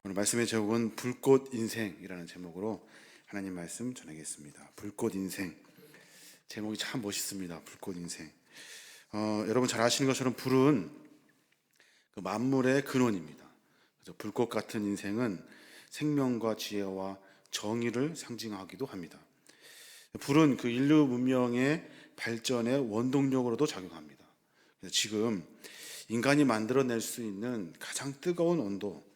오늘 말씀의 제목은 불꽃 인생이라는 제목으로 하나님 말씀 전하겠습니다. 불꽃 인생. 제목이 참 멋있습니다. 불꽃 인생. 여러분 잘 아시는 것처럼 불은 그 만물의 근원입니다. 그래서 불꽃 같은 인생은 생명과 지혜와 정의를 상징하기도 합니다. 불은 그 인류 문명의 발전의 원동력으로도 작용합니다. 그래서 지금 인간이 만들어낼 수 있는 가장 뜨거운 온도,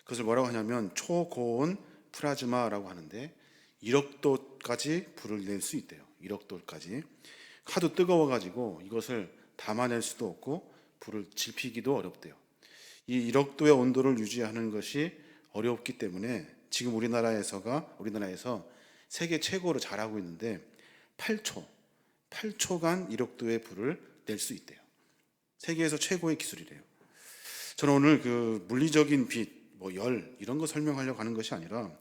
그것을 뭐라고 하냐면 초고온 플라즈마라고 하는데 1억 도까지 불을 낼 수 있대요. 1억 도까지. 하도 뜨거워가지고 이것을 담아낼 수도 없고 불을 지피기도 어렵대요. 이 1억 도의 온도를 유지하는 것이 어렵기 때문에 지금 우리나라에서 세계 최고로 잘하고 있는데 8초간 1억 도의 불을 낼 수 있대요. 세계에서 최고의 기술이래요. 저는 오늘 그 물리적인 빛, 열 이런 거 설명하려고 하는 것이 아니라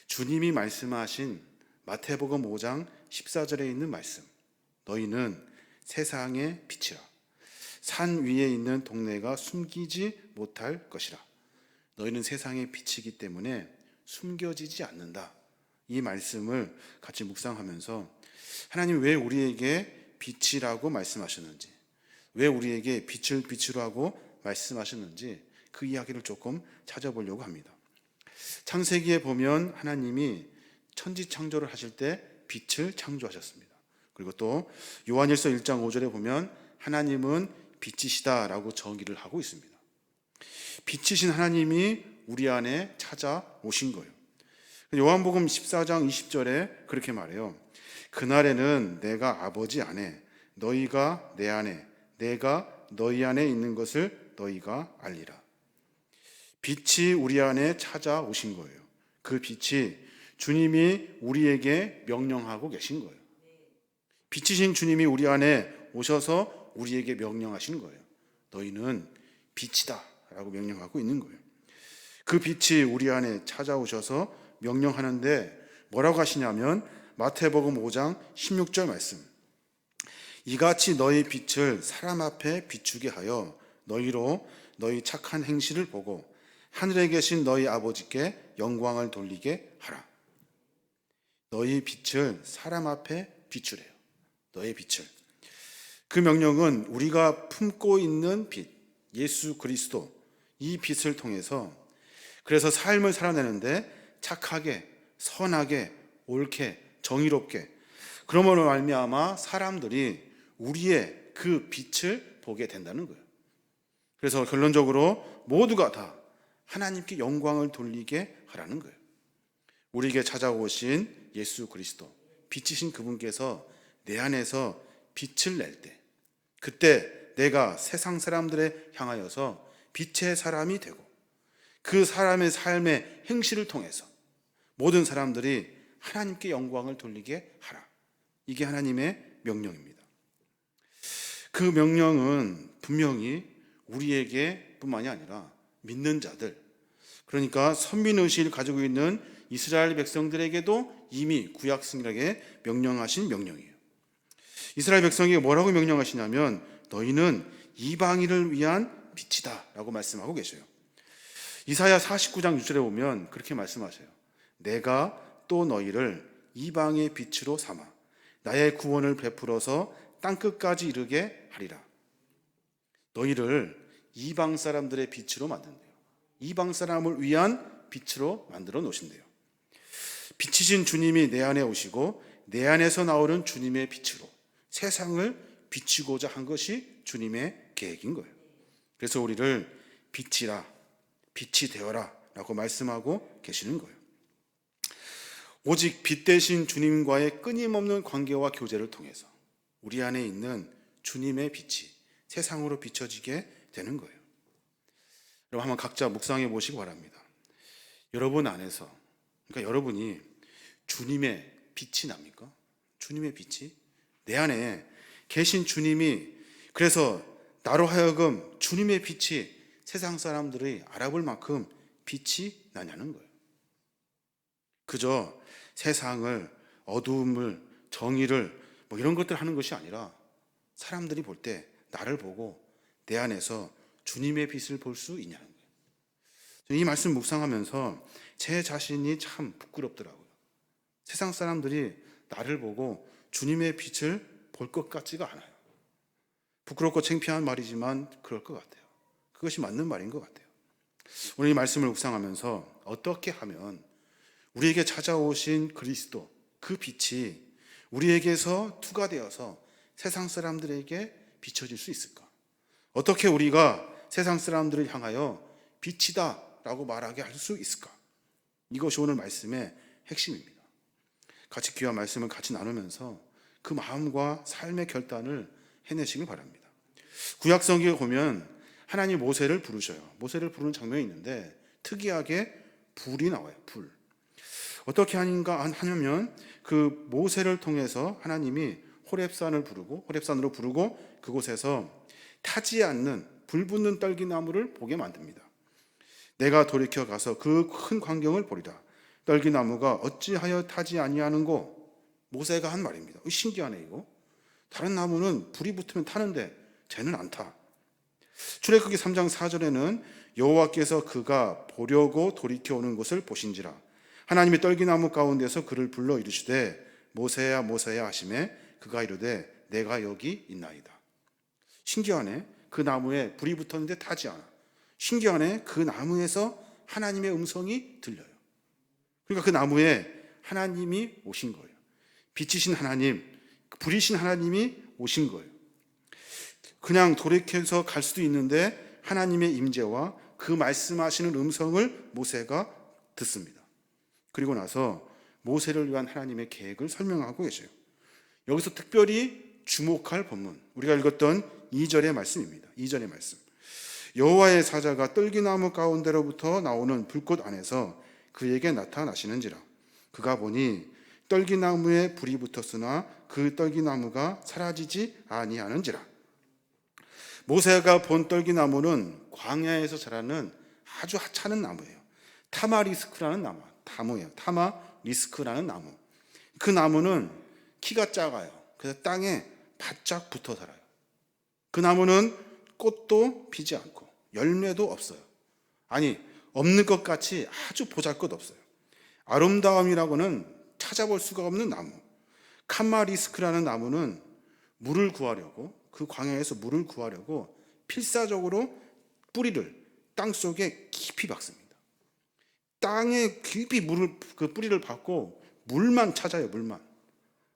주님이 말씀하신 마태복음 5장 14절에 있는 말씀, 너희는 세상의 빛이라. 산 위에 있는 동네가 숨기지 못할 것이라. 너희는 세상의 빛이기 때문에 숨겨지지 않는다. 이 말씀을 같이 묵상하면서 하나님 왜 우리에게 빛이라고 말씀하셨는지, 왜 우리에게 빛을 빛으로 하고 말씀하셨는지 그 이야기를 조금 찾아보려고 합니다. 창세기에 보면 하나님이 천지 창조를 하실 때 빛을 창조하셨습니다. 그리고 또 요한일서 1장 5절에 보면 하나님은 빛이시다라고 정의를 하고 있습니다. 빛이신 하나님이 우리 안에 찾아오신 거예요. 요한복음 14장 20절에 그렇게 말해요. 그날에는 내가 아버지 안에, 너희가 내 안에, 내가 너희 안에 있는 것을 너희가 알리라. 빛이 우리 안에 찾아오신 거예요. 그 빛이 주님이 우리에게 명령하고 계신 거예요. 빛이신 주님이 우리 안에 오셔서 우리에게 명령하신 거예요. 너희는 빛이다 라고 명령하고 있는 거예요. 그 빛이 우리 안에 찾아오셔서 명령하는데 뭐라고 하시냐면 마태복음 5장 16절 말씀, 이같이 너희 빛을 사람 앞에 비추게 하여 너희로 너희 착한 행실을 보고 하늘에 계신 너희 아버지께 영광을 돌리게 하라. 너희 빛을 사람 앞에 비추래요. 너의 빛을. 그 명령은 우리가 품고 있는 빛, 예수 그리스도, 이 빛을 통해서 그래서 삶을 살아내는데 착하게, 선하게, 옳게, 정의롭게, 그러므로 말미암아 사람들이 우리의 그 빛을 보게 된다는 거예요. 그래서 결론적으로 모두가 다 하나님께 영광을 돌리게 하라는 거예요. 우리에게 찾아오신 예수 그리스도, 빛이신 그분께서 내 안에서 빛을 낼 때, 그때 내가 세상 사람들에 향하여서 빛의 사람이 되고 그 사람의 삶의 행실을 통해서 모든 사람들이 하나님께 영광을 돌리게 하라. 이게 하나님의 명령입니다. 그 명령은 분명히 우리에게 뿐만이 아니라 믿는 자들, 그러니까 선민의식을 가지고 있는 이스라엘 백성들에게도 이미 구약 성경에 명령하신 명령이에요. 이스라엘 백성에게 뭐라고 명령하시냐면 너희는 이방인을 위한 빛이다 라고 말씀하고 계셔요. 이사야 49장 6절에 보면 그렇게 말씀하셔요. 내가 또 너희를 이방의 빛으로 삼아 나의 구원을 베풀어서 땅끝까지 이르게 하리라. 너희를 이방 사람들의 빛으로 만든대요. 이방 사람을 위한 빛으로 만들어 놓으신대요. 빛이신 주님이 내 안에 오시고 내 안에서 나오는 주님의 빛으로 세상을 비추고자 한 것이 주님의 계획인 거예요. 그래서 우리를 빛이라, 빛이 되어라 라고 말씀하고 계시는 거예요. 오직 빛 대신 주님과의 끊임없는 관계와 교제를 통해서 우리 안에 있는 주님의 빛이 세상으로 비춰지게 되는 거예요. 여러분 한번 각자 묵상해 보시기 바랍니다. 여러분 안에서, 그러니까 여러분이 주님의 빛이 납니까? 주님의 빛이 내 안에 계신 주님이, 그래서 나로 하여금 주님의 빛이 세상 사람들이 알아볼 만큼 빛이 나냐는 거예요. 그저 세상을, 어두움을, 정의를 이런 것들 하는 것이 아니라 사람들이 볼 때 나를 보고 내 안에서 주님의 빛을 볼 수 있냐는 거예요. 이 말씀 묵상하면서 제 자신이 참 부끄럽더라고요. 세상 사람들이 나를 보고 주님의 빛을 볼 것 같지가 않아요. 부끄럽고 창피한 말이지만 그럴 것 같아요. 그것이 맞는 말인 것 같아요. 오늘 이 말씀을 묵상하면서 어떻게 하면 우리에게 찾아오신 그리스도, 그 빛이 우리에게서 투과되어서 세상 사람들에게 비춰질 수 있을까? 어떻게 우리가 세상 사람들을 향하여 빛이다 라고 말하게 할 수 있을까? 이것이 오늘 말씀의 핵심입니다. 같이 귀한 말씀을 같이 나누면서 그 마음과 삶의 결단을 해내시길 바랍니다. 구약 성경에 보면 하나님 모세를 부르셔요. 모세를 부르는 장면이 있는데 특이하게 불이 나와요. 불. 어떻게 하냐면 그 모세를 통해서 하나님이 호렙산으로 부르고 그곳에서 타지 않는 불 붙는 떨기나무를 보게 만듭니다. 내가 돌이켜 가서 그 큰 광경을 보리라. 떨기나무가 어찌하여 타지 아니하는고? 모세가 한 말입니다. 신기하네 이거. 다른 나무는 불이 붙으면 타는데 쟤는 안 타. 출애굽기 3장 4절에는 여호와께서 그가 보려고 돌이켜 오는 것을 보신지라. 하나님이 떨기나무 가운데서 그를 불러 이르시되 모세야 모세야 하시매 그가 이르되 내가 여기 있나이다. 신기하네. 그 나무에 불이 붙었는데 타지 않아. 신기하네. 그 나무에서 하나님의 음성이 들려요. 그러니까 그 나무에 하나님이 오신 거예요. 빛이신 하나님, 불이신 하나님이 오신 거예요. 그냥 돌이켜서 갈 수도 있는데 하나님의 임재와 그 말씀하시는 음성을 모세가 듣습니다. 그리고 나서 모세를 위한 하나님의 계획을 설명하고 계셔요. 여기서 특별히 주목할 본문, 우리가 읽었던 2절의 말씀입니다. 2절의 말씀. 여호와의 사자가 떨기나무 가운데로부터 나오는 불꽃 안에서 그에게 나타나시는지라. 그가 보니 떨기나무에 불이 붙었으나 그 떨기나무가 사라지지 아니하는지라. 모세가 본 떨기나무는 광야에서 자라는 아주 하찮은 나무예요. 타마리스크라는 나무예요. 타마리스크라는 나무. 그 나무는 키가 작아요. 그래서 땅에 바짝 붙어 살아요. 그 나무는 꽃도 피지 않고 열매도 없어요. 아니, 없는 것 같이 아주 보잘것없어요. 아름다움이라고는 찾아볼 수가 없는 나무. 캄마리스크라는 나무는 물을 구하려고, 그 광야에서 물을 구하려고 필사적으로 뿌리를 땅속에 깊이 박습니다. 땅에 깊이 그 뿌리를 박고 물만 찾아요. 물만.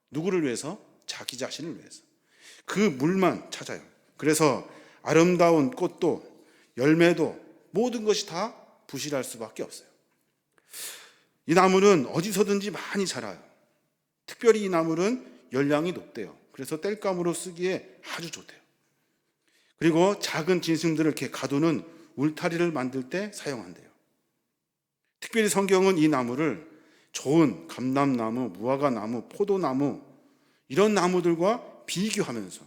누구를 위해서? 자기 자신을 위해서. 그 물만 찾아요. 그래서 아름다운 꽃도 열매도 모든 것이 다 부실할 수밖에 없어요. 이 나무는 어디서든지 많이 자라요. 특별히 이 나무는 열량이 높대요. 그래서 땔감으로 쓰기에 아주 좋대요. 그리고 작은 짐승들을 이렇게 가두는 울타리를 만들 때 사용한대요. 특별히 성경은 이 나무를 좋은 감람나무, 무화과나무, 포도나무 이런 나무들과 비교하면서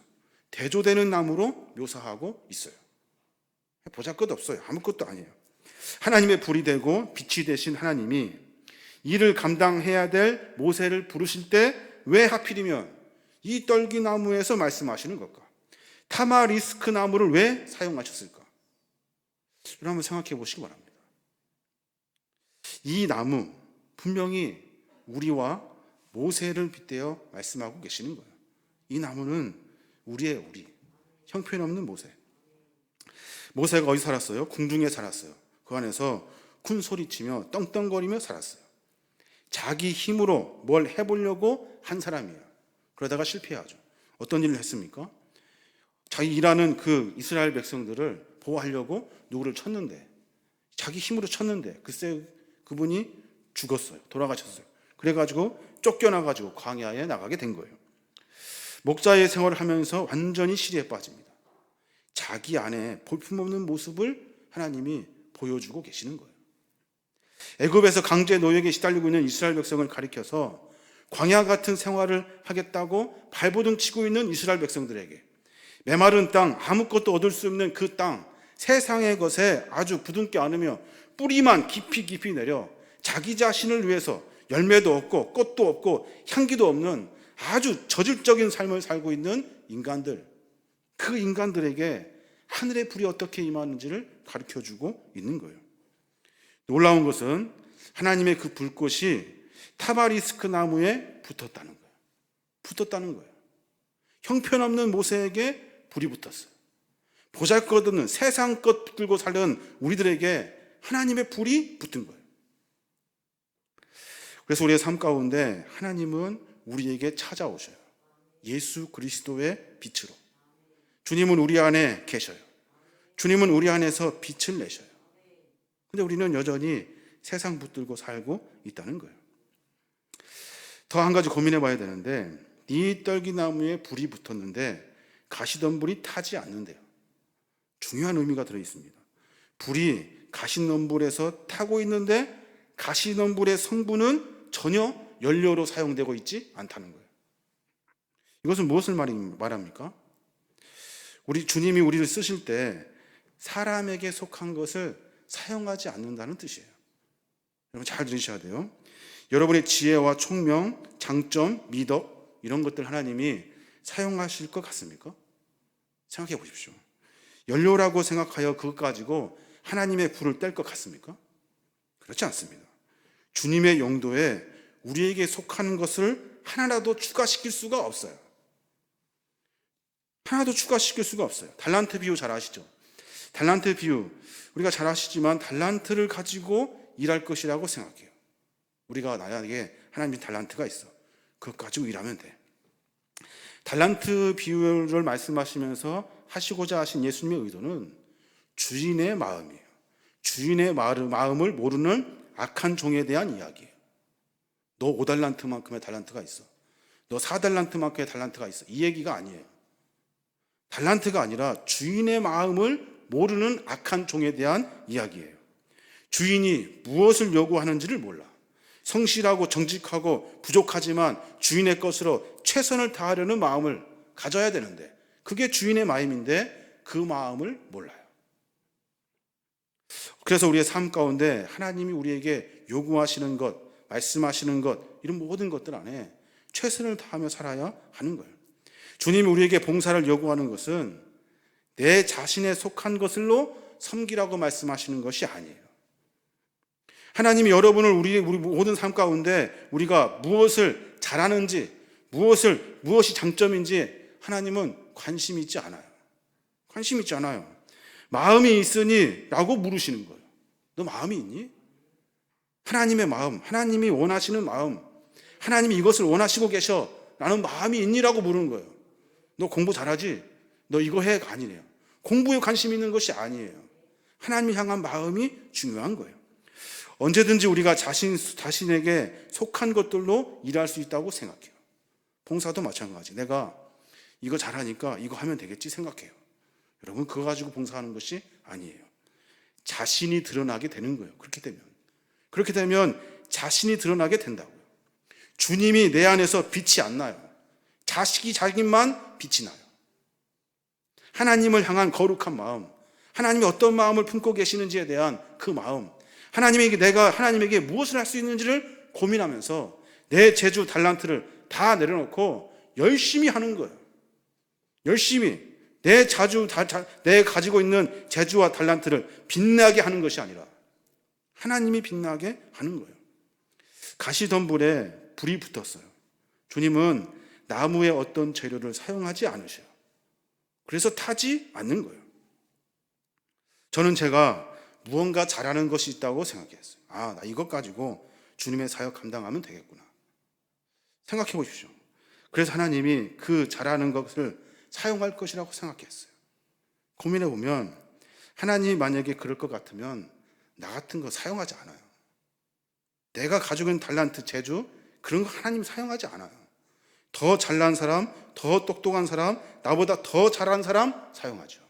대조되는 나무로 묘사하고 있어요. 보잘것없어요. 아무것도 아니에요. 하나님의 불이 되고 빛이 되신 하나님이 이를 감당해야 될 모세를 부르실 때 왜 하필이면 이 떨기나무에서 말씀하시는 걸까? 타마리스크 나무를 왜 사용하셨을까? 여러분 한번 생각해 보시기 바랍니다. 이 나무 분명히 우리와 모세를 빗대어 말씀하고 계시는 거예요. 이 나무는 우리의 우리, 형편없는 모세. 모세가 어디 살았어요? 궁중에 살았어요. 그 안에서 큰 소리치며 떵떵거리며 살았어요. 자기 힘으로 뭘 해보려고 한 사람이에요. 그러다가 실패하죠. 어떤 일을 했습니까? 자기 일하는 그 이스라엘 백성들을 보호하려고 누구를 쳤는데, 자기 힘으로 쳤는데 글쎄 그분이 죽었어요. 돌아가셨어요. 그래가지고 쫓겨나가지고 광야에 나가게 된 거예요. 목자의 생활을 하면서 완전히 시리에 빠집니다. 자기 안에 볼품없는 모습을 하나님이 보여주고 계시는 거예요. 애굽에서 강제 노역에 시달리고 있는 이스라엘 백성을 가리켜서 광야 같은 생활을 하겠다고 발버둥 치고 있는 이스라엘 백성들에게 메마른 땅, 아무것도 얻을 수 없는 그 땅, 세상의 것에 아주 부둥켜 안으며 뿌리만 깊이 깊이 내려 자기 자신을 위해서 열매도 없고 꽃도 없고 향기도 없는 아주 저질적인 삶을 살고 있는 인간들, 그 인간들에게 하늘의 불이 어떻게 임하는지를 가르쳐주고 있는 거예요. 놀라운 것은 하나님의 그 불꽃이 타바리스크 나무에 붙었다는 거예요. 붙었다는 거예요. 형편없는 모세에게 불이 붙었어요. 보잘것없는 세상 것 붙들고 살던 우리들에게 하나님의 불이 붙은 거예요. 그래서 우리의 삶 가운데 하나님은 우리에게 찾아오셔요. 예수 그리스도의 빛으로. 주님은 우리 안에 계셔요. 주님은 우리 안에서 빛을 내셔요. 근데 우리는 여전히 세상 붙들고 살고 있다는 거예요. 더 한 가지 고민해 봐야 되는데, 이 떨기나무에 불이 붙었는데 가시덤불이 타지 않는데요. 중요한 의미가 들어 있습니다. 불이 가시덤불에서 타고 있는데 가시덤불의 성분은 전혀 연료로 사용되고 있지 않다는 거예요. 이것은 무엇을 말합니까? 우리 주님이 우리를 쓰실 때 사람에게 속한 것을 사용하지 않는다는 뜻이에요. 여러분 잘 들으셔야 돼요. 여러분의 지혜와 총명, 장점, 미덕 이런 것들 하나님이 사용하실 것 같습니까? 생각해 보십시오. 연료라고 생각하여 그것 가지고 하나님의 불을 뗄 것 같습니까? 그렇지 않습니다. 주님의 용도에 우리에게 속하는 것을 하나라도 추가시킬 수가 없어요. 하나도 추가시킬 수가 없어요. 달란트 비유 잘 아시죠? 달란트 비유 우리가 잘 아시지만 달란트를 가지고 일할 것이라고 생각해요. 우리가 나에게 하나님의 달란트가 있어. 그것 가지고 일하면 돼. 달란트 비유를 말씀하시면서 하시고자 하신 예수님의 의도는 주인의 마음이에요. 주인의 마음을 모르는 악한 종에 대한 이야기예요. 너 5달란트만큼의 달란트가 있어. 너 4달란트만큼의 달란트가 있어. 이 얘기가 아니에요. 달란트가 아니라 주인의 마음을 모르는 악한 종에 대한 이야기예요. 주인이 무엇을 요구하는지를 몰라. 성실하고 정직하고 부족하지만 주인의 것으로 최선을 다하려는 마음을 가져야 되는데 그게 주인의 마음인데 그 마음을 몰라요. 그래서 우리의 삶 가운데 하나님이 우리에게 요구하시는 것, 말씀하시는 것 이런 모든 것들 안에 최선을 다하며 살아야 하는 거예요. 주님이 우리에게 봉사를 요구하는 것은 내 자신에 속한 것을로 섬기라고 말씀하시는 것이 아니에요. 하나님이 여러분을 우리 모든 삶 가운데 우리가 무엇을 잘하는지 무엇이 장점인지 하나님은 관심 있지 않아요. 관심 있지 않아요. 마음이 있으니 라고 물으시는 거예요. 너 마음이 있니? 하나님의 마음, 하나님이 원하시는 마음, 하나님이 이것을 원하시고 계셔 라는 마음이 있니라고 물은 거예요. 너 공부 잘하지? 너 이거 해가 아니래요. 공부에 관심 있는 것이 아니에요. 하나님을 향한 마음이 중요한 거예요. 언제든지 우리가 자신에게 속한 것들로 일할 수 있다고 생각해요. 봉사도 마찬가지. 내가 이거 잘하니까 이거 하면 되겠지 생각해요. 여러분 그거 가지고 봉사하는 것이 아니에요. 자신이 드러나게 되는 거예요. 그렇게 되면 자신이 드러나게 된다고요. 주님이 내 안에서 빛이 안 나요. 자기만 빛이 나요. 하나님을 향한 거룩한 마음, 하나님이 어떤 마음을 품고 계시는지에 대한 그 마음, 내가 하나님에게 무엇을 할 수 있는지를 고민하면서 내 재주, 달란트를 다 내려놓고 열심히 하는 거예요. 열심히 내 가지고 있는 재주와 달란트를 빛나게 하는 것이 아니라 하나님이 빛나게 하는 거예요. 가시덤불에 불이 붙었어요. 주님은 나무의 어떤 재료를 사용하지 않으셔요. 그래서 타지 않는 거예요. 저는 제가 무언가 잘하는 것이 있다고 생각했어요. 나 이것 가지고 주님의 사역 감당하면 되겠구나. 생각해 보십시오. 그래서 하나님이 그 잘하는 것을 사용할 것이라고 생각했어요. 고민해 보면 하나님이 만약에 그럴 것 같으면 나 같은 거 사용하지 않아요. 내가 가지고 있는 달란트, 재주 그런 거 하나님 사용하지 않아요. 더 잘난 사람, 더 똑똑한 사람, 나보다 더 잘한 사람 사용하죠.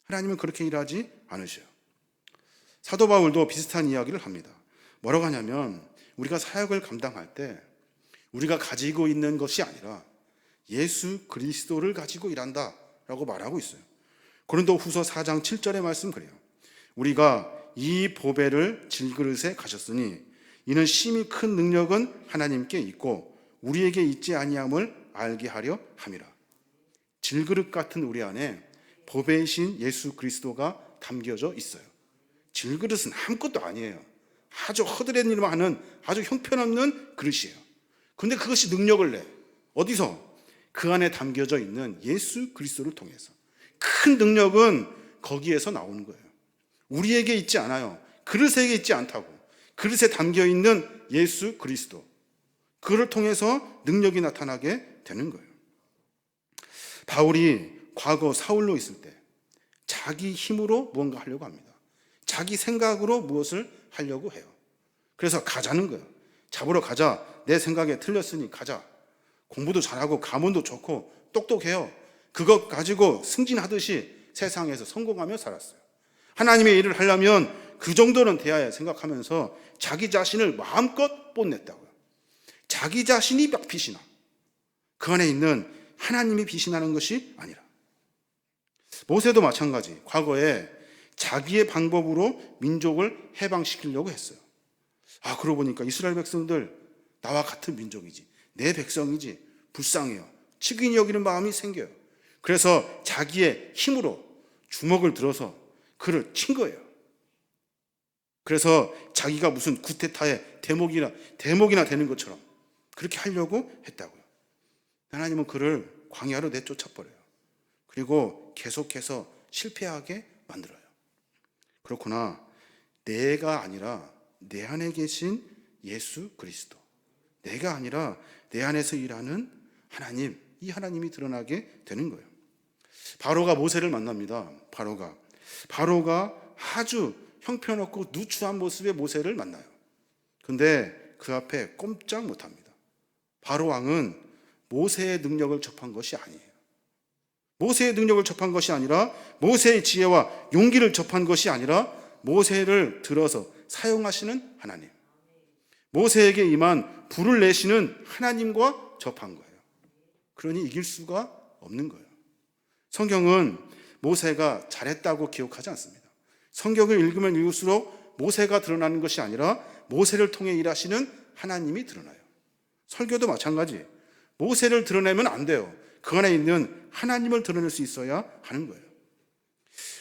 하나님은 그렇게 일하지 않으셔요. 사도 바울도 비슷한 이야기를 합니다. 뭐라고 하냐면 우리가 사역을 감당할 때 우리가 가지고 있는 것이 아니라 예수 그리스도를 가지고 일한다 라고 말하고 있어요. 고린도 후서 4장 7절의 말씀 그래요. 우리가 이 보배를 질그릇에 가졌으니 이는 심히 큰 능력은 하나님께 있고 우리에게 있지 아니함을 알게 하려 함이라. 질그릇 같은 우리 안에 보배이신 예수 그리스도가 담겨져 있어요. 질그릇은 아무것도 아니에요. 아주 허드렛 일만 하는 아주 형편없는 그릇이에요. 근데 그것이 능력을 내. 어디서? 그 안에 담겨져 있는 예수 그리스도를 통해서. 큰 능력은 거기에서 나오는 거예요. 우리에게 있지 않아요. 그릇에게 있지 않다고. 그릇에 담겨 있는 예수 그리스도. 그를 통해서 능력이 나타나게 되는 거예요. 바울이 과거 사울로 있을 때 자기 힘으로 무언가 하려고 합니다. 자기 생각으로 무엇을 하려고 해요. 그래서 가자는 거예요. 잡으러 가자. 내 생각에 틀렸으니 가자. 공부도 잘하고 가문도 좋고 똑똑해요. 그것 가지고 승진하듯이 세상에서 성공하며 살았어요. 하나님의 일을 하려면 그 정도는 돼야 생각하면서 자기 자신을 마음껏 뽐냈다고요. 자기 자신이 막 빛이 나. 그 안에 있는 하나님이 빛이 나는 것이 아니라. 모세도 마찬가지. 과거에 자기의 방법으로 민족을 해방시키려고 했어요. 그러고 보니까 이스라엘 백성들 나와 같은 민족이지, 내 백성이지, 불쌍해요. 측은히 여기는 마음이 생겨요. 그래서 자기의 힘으로 주먹을 들어서 그를 친 거예요. 그래서 자기가 무슨 구테타의 대목이나 되는 것처럼 그렇게 하려고 했다고요. 하나님은 그를 광야로 내쫓아버려요. 그리고 계속해서 실패하게 만들어요. 그렇구나. 내가 아니라 내 안에 계신 예수 그리스도, 내가 아니라 내 안에서 일하는 하나님, 이 하나님이 드러나게 되는 거예요. 바로가 모세를 만납니다. 바로가 아주 형편없고 누추한 모습의 모세를 만나요. 근데 그 앞에 꼼짝 못합니다. 바로 왕은 모세의 능력을 접한 것이 아니에요. 모세의 능력을 접한 것이 아니라, 모세의 지혜와 용기를 접한 것이 아니라, 모세를 들어서 사용하시는 하나님, 모세에게 임한 불을 내시는 하나님과 접한 거예요. 그러니 이길 수가 없는 거예요. 성경은 모세가 잘했다고 기록하지 않습니다. 성경을 읽으면 읽을수록 모세가 드러나는 것이 아니라 모세를 통해 일하시는 하나님이 드러나요. 설교도 마찬가지. 모세를 드러내면 안 돼요. 그 안에 있는 하나님을 드러낼 수 있어야 하는 거예요.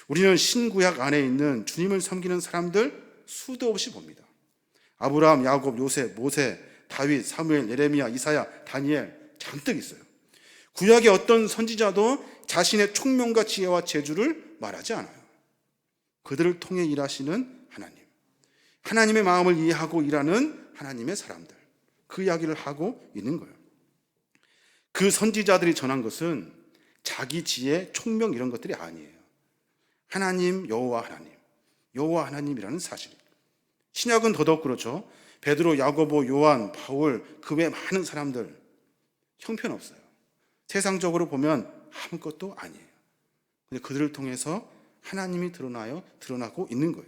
우리는 신구약 안에 있는 주님을 섬기는 사람들 수도 없이 봅니다. 아브라함, 야곱, 요셉, 모세, 다윗, 사무엘, 예레미야, 이사야, 다니엘 잔뜩 있어요. 구약의 어떤 선지자도 자신의 총명과 지혜와 재주를 말하지 않아요. 그들을 통해 일하시는 하나님, 하나님의 마음을 이해하고 일하는 하나님의 사람들, 그 이야기를 하고 있는 거예요. 그 선지자들이 전한 것은 자기 지혜, 총명 이런 것들이 아니에요. 하나님, 여호와 하나님이라는 사실. 신약은 더더욱 그렇죠. 베드로, 야고보, 요한, 바울, 그 외 많은 사람들 형편없어요. 세상적으로 보면 아무것도 아니에요. 근데 그들을 통해서 하나님이 드러나고 있는 거예요.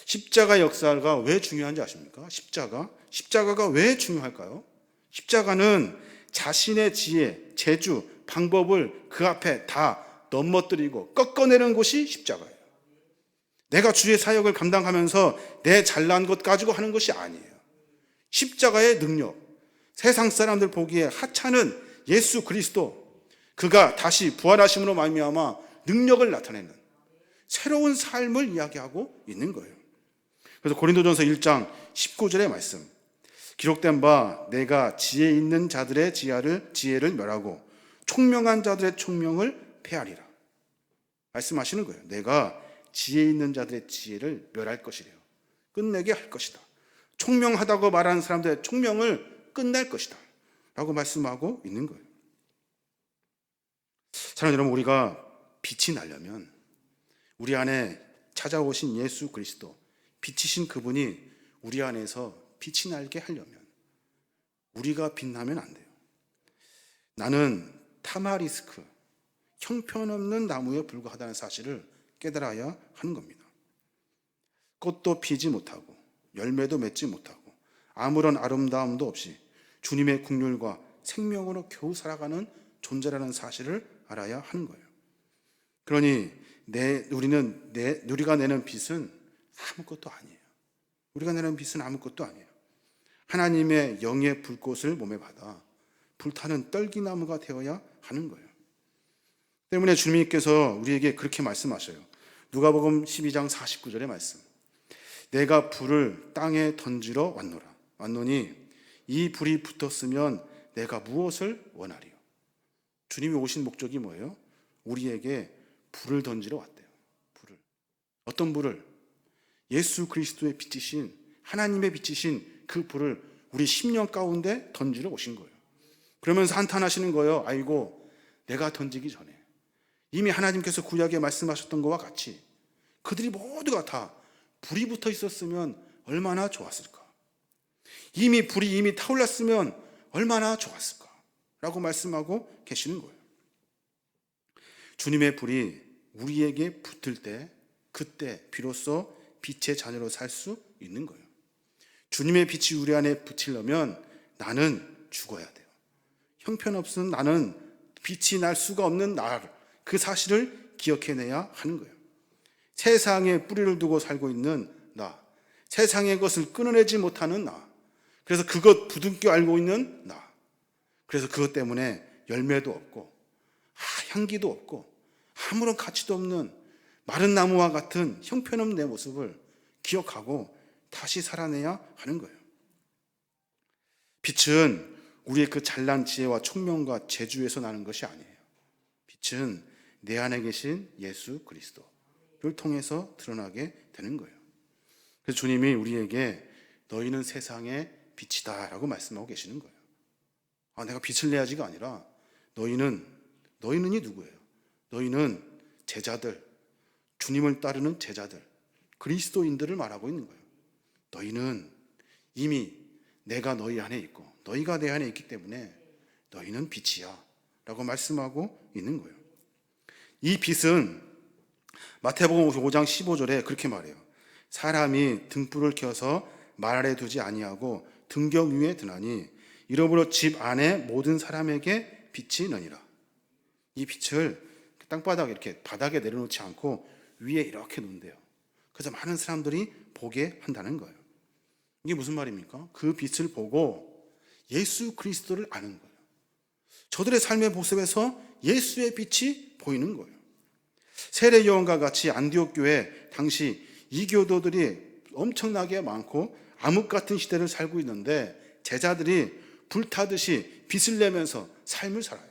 십자가 역사가 왜 중요한지 아십니까? 십자가가 왜 중요할까요? 십자가는 자신의 지혜, 재주, 방법을 그 앞에 다 넘어뜨리고 꺾어내는 곳이 십자가예요. 내가 주의 사역을 감당하면서 내 잘난 것 가지고 하는 것이 아니에요. 십자가의 능력, 세상 사람들 보기에 하찮은 예수 그리스도, 그가 다시 부활하심으로 말미암아 능력을 나타내는 새로운 삶을 이야기하고 있는 거예요. 그래서 고린도전서 1장 19절의 말씀, 기록된 바 내가 지혜 있는 자들의 지혜를 멸하고 총명한 자들의 총명을 폐하리라 말씀하시는 거예요. 내가 지혜 있는 자들의 지혜를 멸할 것이래요. 끝내게 할 것이다. 총명하다고 말하는 사람들의 총명을 끝낼 것이다 라고 말씀하고 있는 거예요. 사랑하는 여러분, 우리가 빛이 나려면 우리 안에 찾아오신 예수 그리스도, 빛이신 그분이 우리 안에서 빛이 날게 하려면 우리가 빛나면 안 돼요. 나는 타마리스크, 형편없는 나무에 불과하다는 사실을 깨달아야 하는 겁니다. 꽃도 피지 못하고 열매도 맺지 못하고 아무런 아름다움도 없이 주님의 긍휼과 생명으로 겨우 살아가는 존재라는 사실을 알아야 하는 거예요. 그러니 우리가 내는 빛은 아무것도 아니에요. 우리가 내는 빛은 아무것도 아니에요. 하나님의 영의 불꽃을 몸에 받아 불타는 떨기나무가 되어야 하는 거예요. 때문에 주님께서 우리에게 그렇게 말씀하셔요. 누가복음 12장 49절의 말씀. 내가 불을 땅에 던지러 왔노라. 왔노니 이 불이 붙었으면 내가 무엇을 원하리요? 주님이 오신 목적이 뭐예요? 우리에게 불을 던지러 왔대요. 불을. 어떤 불을? 예수 그리스도의 빛이신, 하나님의 빛이신 그 불을 우리 심령 가운데 던지러 오신 거예요. 그러면서 한탄하시는 거예요. 아이고, 내가 던지기 전에 이미 하나님께서 구약에 말씀하셨던 것과 같이 그들이 모두가 다 불이 붙어 있었으면 얼마나 좋았을까? 불이 이미 타올랐으면 얼마나 좋았을까? 라고 말씀하고 계시는 거예요. 주님의 불이 우리에게 붙을 때, 그때 비로소 빛의 자녀로 살 수 있는 거예요. 주님의 빛이 우리 안에 붙이려면 나는 죽어야 돼요. 형편없은 나는, 빛이 날 수가 없는 나, 그 사실을 기억해내야 하는 거예요. 세상에 뿌리를 두고 살고 있는 나, 세상의 것을 끊어내지 못하는 나, 그래서 그것 부둥켜 알고 있는 나, 그래서 그것 때문에 열매도 없고 향기도 없고 아무런 가치도 없는 마른 나무와 같은 형편없는 내 모습을 기억하고 다시 살아내야 하는 거예요. 빛은 우리의 그 잘난 지혜와 총명과 재주에서 나는 것이 아니에요. 빛은 내 안에 계신 예수 그리스도를 통해서 드러나게 되는 거예요. 그래서 주님이 우리에게 너희는 세상의 빛이다 라고 말씀하고 계시는 거예요. 내가 빛을 내야지가 아니라 너희는이 누구예요? 너희는 제자들, 주님을 따르는 제자들, 그리스도인들을 말하고 있는 거예요. 너희는 이미 내가 너희 안에 있고 너희가 내 안에 있기 때문에 너희는 빛이야 라고 말씀하고 있는 거예요. 이 빛은 마태복음 5장 15절에 그렇게 말해요. 사람이 등불을 켜서 말 아래 두지 아니하고 등경 위에 드나니 이러므로 집 안에 모든 사람에게 빛이 나니라. 이 빛을 땅바닥에 이렇게 바닥에 내려놓지 않고 위에 이렇게 놓는데요. 그래서 많은 사람들이 보게 한다는 거예요. 이게 무슨 말입니까? 그 빛을 보고 예수 그리스도를 아는 거예요. 저들의 삶의 모습에서 예수의 빛이 보이는 거예요. 세례 요한과 같이 안디옥 교회 당시 이교도들이 엄청나게 많고 암흑 같은 시대를 살고 있는데 제자들이 불타듯이 빛을 내면서 삶을 살아요.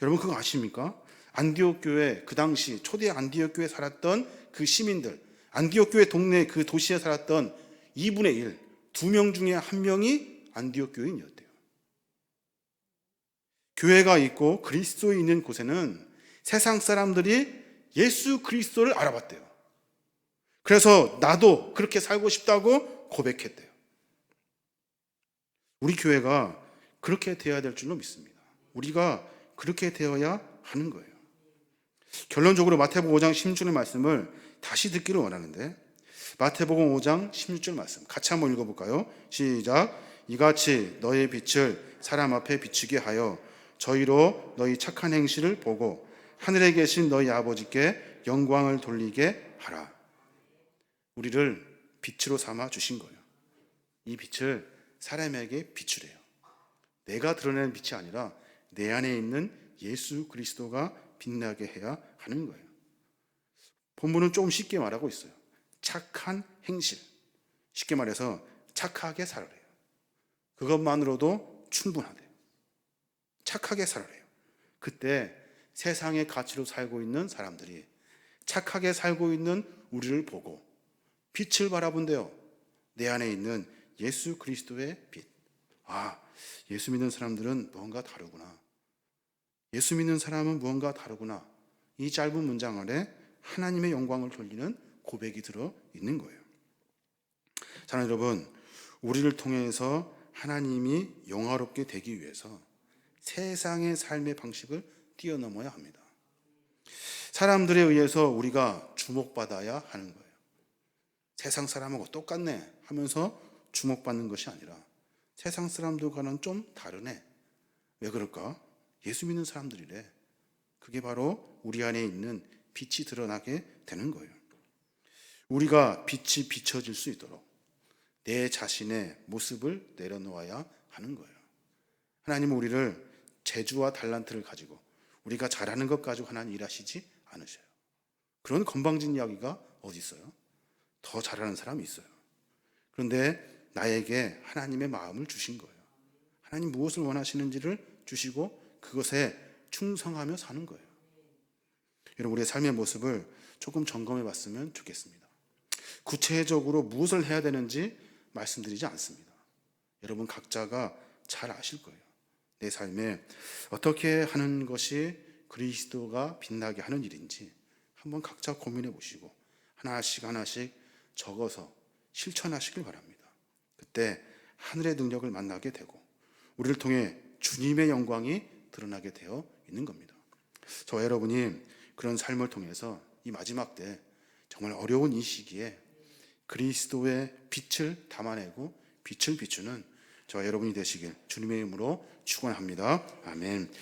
여러분 그거 아십니까? 안디옥 교회, 그 당시 초대 안디옥 교회에 살았던 그 시민들, 안디옥 교회 동네 그 도시에 살았던 2분의 1, 2명 중에 1명이 안디옥 교인이었대요. 교회가 있고 그리스도에 있는 곳에는 세상 사람들이 예수 그리스도를 알아봤대요. 그래서 나도 그렇게 살고 싶다고 고백했대요. 우리 교회가 그렇게 되어야 될 줄로 믿습니다. 우리가 그렇게 되어야 하는 거예요. 결론적으로 마태복음 5장 16절의 말씀을 다시 듣기를 원하는데, 마태복음 5장 16절 말씀 같이 한번 읽어볼까요? 시작. 이같이 너의 빛을 사람 앞에 비추게 하여 저희로 너희 착한 행실을 보고 하늘에 계신 너희 아버지께 영광을 돌리게 하라. 우리를 빛으로 삼아 주신 거예요. 이 빛을 사람에게 비추래요. 내가 드러내는 빛이 아니라 내 안에 있는 예수 그리스도가 빛나게 해야 하는 거예요. 본문은 조금 쉽게 말하고 있어요. 착한 행실. 쉽게 말해서 착하게 살아래요. 그것만으로도 충분하대요. 착하게 살아래요. 그때 세상의 가치로 살고 있는 사람들이 착하게 살고 있는 우리를 보고 빛을 바라본대요. 내 안에 있는 예수 그리스도의 빛. 예수 믿는 사람들은 무언가 다르구나. 예수 믿는 사람은 무언가 다르구나. 이 짧은 문장 안에 하나님의 영광을 돌리는 고백이 들어 있는 거예요. 자, 여러분, 우리를 통해서 하나님이 영화롭게 되기 위해서 세상의 삶의 방식을 뛰어넘어야 합니다. 사람들에 의해서 우리가 주목받아야 하는 거예요. 세상 사람하고 똑같네 하면서 주목받는 것이 아니라 세상 사람들과는 좀 다르네. 왜 그럴까? 예수 믿는 사람들이래. 그게 바로 우리 안에 있는 빛이 드러나게 되는 거예요. 우리가 빛이 비춰질 수 있도록 내 자신의 모습을 내려놓아야 하는 거예요. 하나님은 우리를 재주와 달란트를 가지고 우리가 잘하는 것 가지고 하나님 일하시지 않으셔요. 그런 건방진 이야기가 어디 있어요? 더 잘하는 사람이 있어요. 그런데 나에게 하나님의 마음을 주신 거예요. 하나님 무엇을 원하시는지를 주시고 그것에 충성하며 사는 거예요. 여러분, 우리의 삶의 모습을 조금 점검해 봤으면 좋겠습니다. 구체적으로 무엇을 해야 되는지 말씀드리지 않습니다. 여러분 각자가 잘 아실 거예요. 내 삶에 어떻게 하는 것이 그리스도가 빛나게 하는 일인지 한번 각자 고민해 보시고 하나씩 하나씩 적어서 실천하시길 바랍니다. 그때 하늘의 능력을 만나게 되고 우리를 통해 주님의 영광이 드러나게 되어 있는 겁니다. 저와 여러분이 그런 삶을 통해서 이 마지막 때 정말 어려운 이 시기에 그리스도의 빛을 담아내고 빛을 비추는 저와 여러분이 되시길 주님의 이름으로 축원합니다. 아멘.